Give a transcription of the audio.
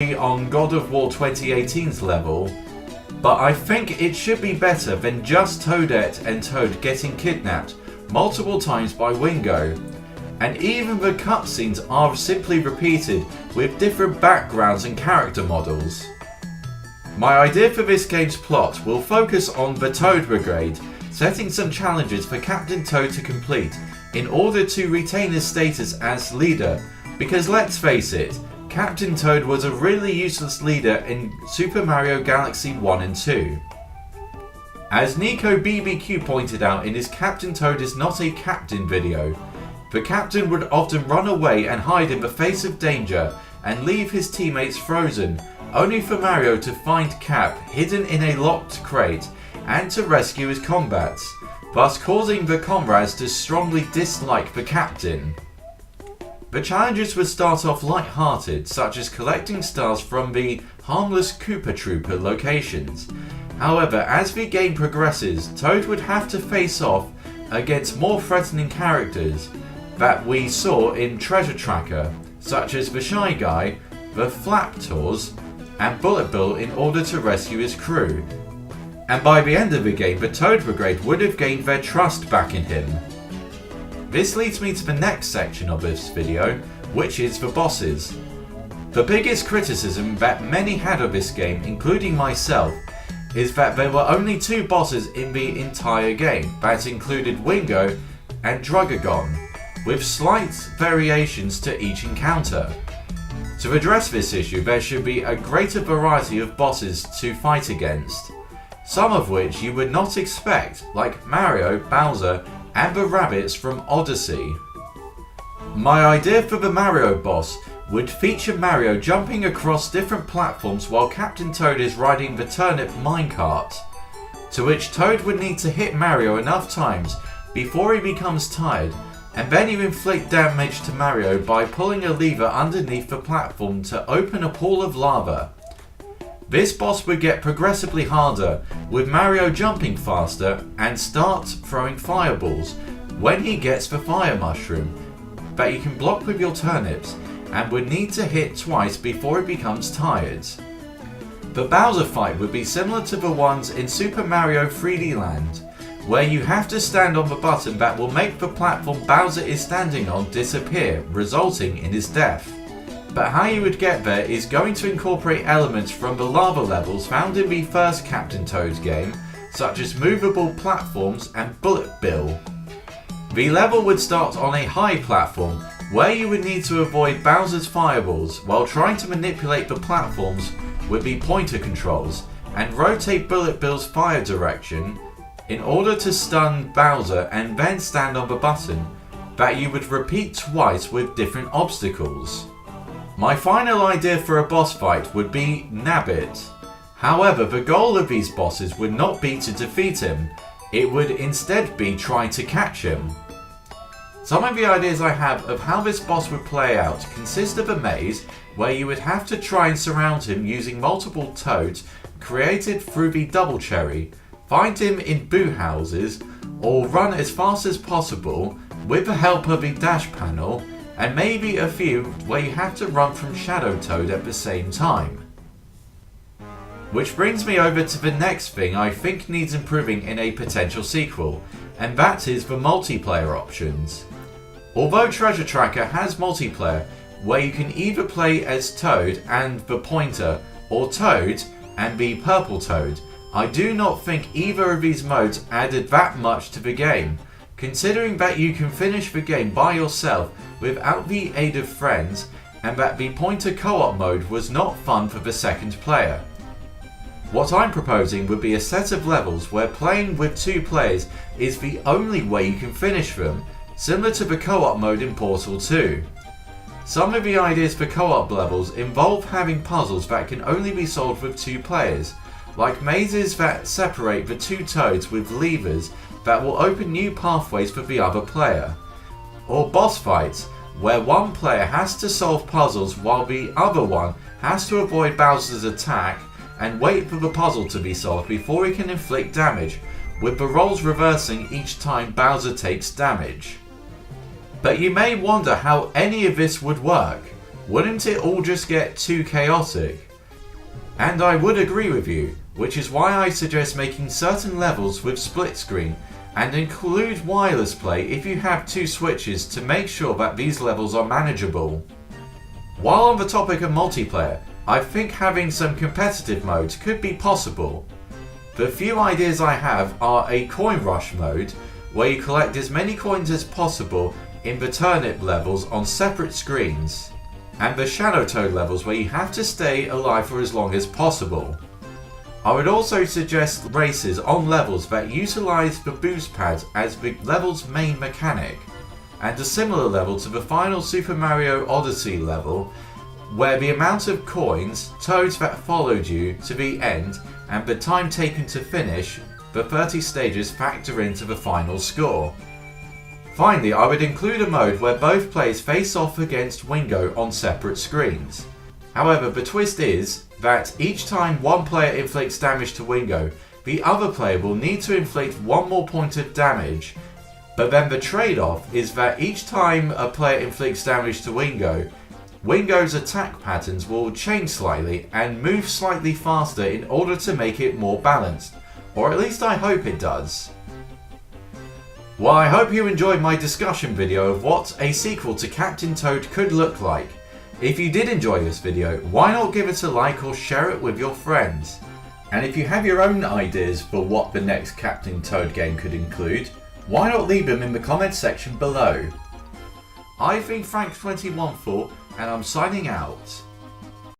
on God of War 2018's level, but I think it should be better than just Toadette and Toad getting kidnapped multiple times by Wingo, and even the cutscenes are simply repeated with different backgrounds and character models. My idea for this game's plot will focus on the Toad Brigade setting some challenges for Captain Toad to complete in order to retain his status as leader, because let's face it, Captain Toad was a really useless leader in Super Mario Galaxy 1 and 2. As Nico BBQ pointed out in his Captain Toad is not a captain video, the captain would often run away and hide in the face of danger and leave his teammates frozen, only for Mario to find Cap hidden in a locked crate and to rescue his comrades, thus causing the comrades to strongly dislike the captain. The challenges would start off light-hearted, such as collecting stars from the harmless Koopa Trooper locations. However, as the game progresses, Toad would have to face off against more threatening characters that we saw in Treasure Tracker, such as the Shy Guy, the Flaptors, and Bullet Bill in order to rescue his crew. And by the end of the game, the Toad Brigade would have gained their trust back in him. This leads me to the next section of this video, which is the bosses. The biggest criticism that many had of this game, including myself, is that there were only two bosses in the entire game that included Wingo and Drugagon, with slight variations to each encounter. To address this issue, there should be a greater variety of bosses to fight against, some of which you would not expect, like Mario, Bowser, and the rabbits from Odyssey. My idea for the Mario boss would feature Mario jumping across different platforms while Captain Toad is riding the turnip minecart, to which Toad would need to hit Mario enough times before he becomes tired, and then you inflict damage to Mario by pulling a lever underneath the platform to open a pool of lava. This boss would get progressively harder, with Mario jumping faster and start throwing fireballs when he gets the fire mushroom that you can block with your turnips, and would need to hit twice before he becomes tired. The Bowser fight would be similar to the ones in Super Mario 3D Land, where you have to stand on the button that will make the platform Bowser is standing on disappear, resulting in his death. But how you would get there is going to incorporate elements from the lava levels found in the first Captain Toad game, such as movable platforms and Bullet Bill. The level would start on a high platform, where you would need to avoid Bowser's fireballs while trying to manipulate the platforms with the pointer controls, and rotate Bullet Bill's fire direction in order to stun Bowser, and then stand on the button that you would repeat twice with different obstacles. My final idea for a boss fight would be Nabbit. However, the goal of these bosses would not be to defeat him, it would instead be trying to catch him. Some of the ideas I have of how this boss would play out consist of a maze where you would have to try and surround him using multiple toads created through the Double Cherry, find him in boo houses, or run as fast as possible with the help of the dash panel, and maybe a few where you have to run from Shadow Toad at the same time. Which brings me over to the next thing I think needs improving in a potential sequel, and that is the multiplayer options. Although Treasure Tracker has multiplayer, where you can either play as Toad and the Pointer, or Toad and the Purple Toad, I do not think either of these modes added that much to the game, considering that you can finish the game by yourself without the aid of friends, and that the Pointer co-op mode was not fun for the second player. What I'm proposing would be a set of levels where playing with two players is the only way you can finish them, similar to the co-op mode in Portal 2. Some of the ideas for co-op levels involve having puzzles that can only be solved with two players, like mazes that separate the two toads with levers that will open new pathways for the other player, or boss fights where one player has to solve puzzles while the other one has to avoid Bowser's attack and wait for the puzzle to be solved before he can inflict damage, with the roles reversing each time Bowser takes damage. But you may wonder how any of this would work. wouldn't it all just get too chaotic? And I would agree with you, which is why I suggest making certain levels with split screen and include wireless play if you have 2 switches to make sure that these levels are manageable. While on the topic of multiplayer, I think having some competitive modes could be possible. The few ideas I have are a coin rush mode, where you collect as many coins as possible in the turnip levels on separate screens, and the Shadow Toad levels where you have to stay alive for as long as possible. I would also suggest races on levels that utilise the boost pads as the level's main mechanic, and a similar level to the final Super Mario Odyssey level, where the amount of coins, toads that followed you to the end, and the time taken to finish the 30 stages factor into the final score. Finally, I would include a mode where both players face off against Wingo on separate screens. However, the twist is that each time one player inflicts damage to Wingo, the other player will need to inflict 1 more point of damage, but then the trade-off is that each time a player inflicts damage to Wingo, Wingo's attack patterns will change slightly and move slightly faster in order to make it more balanced, or at least I hope it does. Well, I hope you enjoyed my discussion video of what a sequel to Captain Toad could look like. If you did enjoy this video, why not give it a like or share it with your friends? And if you have your own ideas for what the next Captain Toad game could include, why not leave them in the comments section below? I've been Frank21 and I'm signing out.